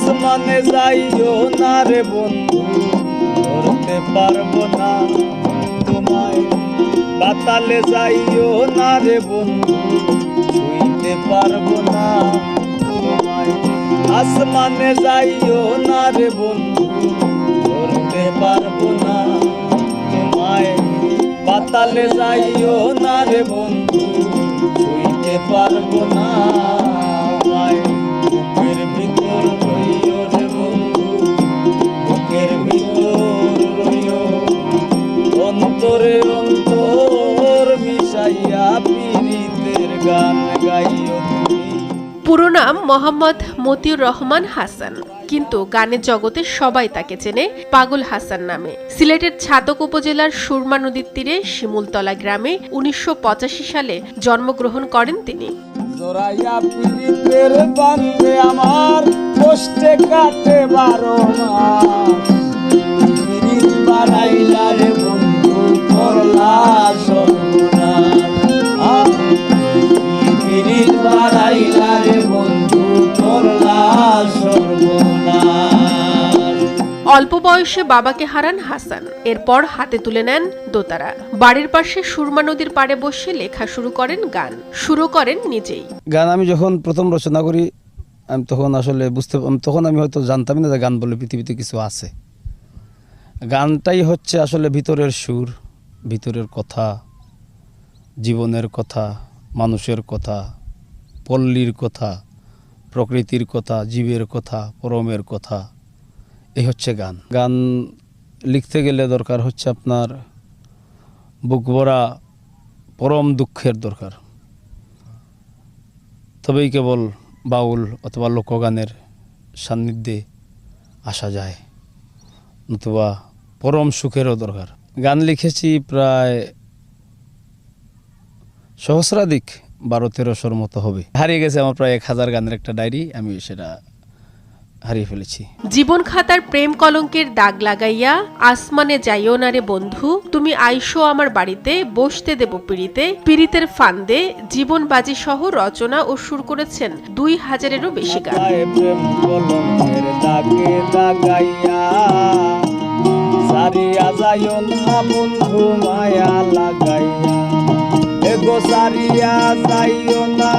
আসমানে যাইও না রে বন্ধু, ধরতে পারবো না তোমায়। পাতালে যাইও না রে বন্ধু, ছুঁইতে পারবো না তোমায়। আসমানে যাইও না রে বন্ধু, ধরতে পারবো না তোমায়। পাতালে যাইও না রে বন্ধু, ছুঁইতে পারবো না তোমায়। বুকের ভিতর রইও রে বন্ধু, বুকের ভিতর রইও, অন্তরে অন্তর মিশাইয়া পীড়িতের গান গাইও তুমি। পুরো নাম মোহাম্মদ মতিউর রহমান হাসান, কিন্তু গানের জগতে সবাই তাকে চেনে পাগল হাসান নামে। সিলেটের ছাতক উপজেলার সুরমা নদীর তীরে শিমুলতলা গ্রামে ১৯৮৫ সালে জন্মগ্রহণ করেন তিনি। জোড়াইয়া পীড়িতের বান্ধে আমার কষ্টে কাটে ১২ মাস। পীড়িত বাড়াইলা রে বন্ধু, করলা সর্বনাশ। পীড়িত বাড়াইলা রে বন্ধু, করলা সর্বনাশ। অল্প বয়সে বাবাকে হারান হাসান। এরপর হাতে তুলে নেন দোতারা। বাড়ির পাশে সুরমা নদীর পাড়ে বসে লেখা শুরু করেন, গান শুরু করেন নিজেই। গান আমি যখন প্রথম রচনা করি, আমি তখন আসলে তখন আমি হয়তো জানতাম না যে গান বলে পৃথিবীতে কিছু আছে। গানটাই হচ্ছে আসলে ভিতরের সুর, ভিতরের কথা, জীবনের কথা, মানুষের কথা, পল্লীর কথা, প্রকৃতির কথা, জীবের কথা, পরমের কথা। এই হচ্ছে গান। গান লিখতে গেলে দরকার হচ্ছে আপনার বুক ভরা পরম দুঃখের দরকার, তবেই কেবল বাউল অথবা লোকগানের সান্নিধ্যে আসা যায়, নতুবা পরম সুখেরও দরকার। গান লিখেছি প্রায় সহস্রাধিক, ১২-১৩শোর মতো হবে। হারিয়ে গেছে আমার প্রায় ১,০০০ গানের একটা ডায়েরি, আমি সেটা হারিয়ে ফেলেছি। জীবন খাতার প্রেম কলঙ্কের দাগ লাগাইয়া, আসমানে যাইও না রে বন্ধু, তুমি আইসো আমার বাড়িতে, বসতে দেব পিড়িতে, পীড়িতের ফান্দে, জীবন বাজি সহ রচনা ও সুর করেছেন ২,০০০-এরও বেশি গান। প্রেম কলঙ্কের দাগে দাগাইয়া, সারিয়া যাইও না বন্ধু মায়া লাগাইয়া। এগো সারিয়া যাইও না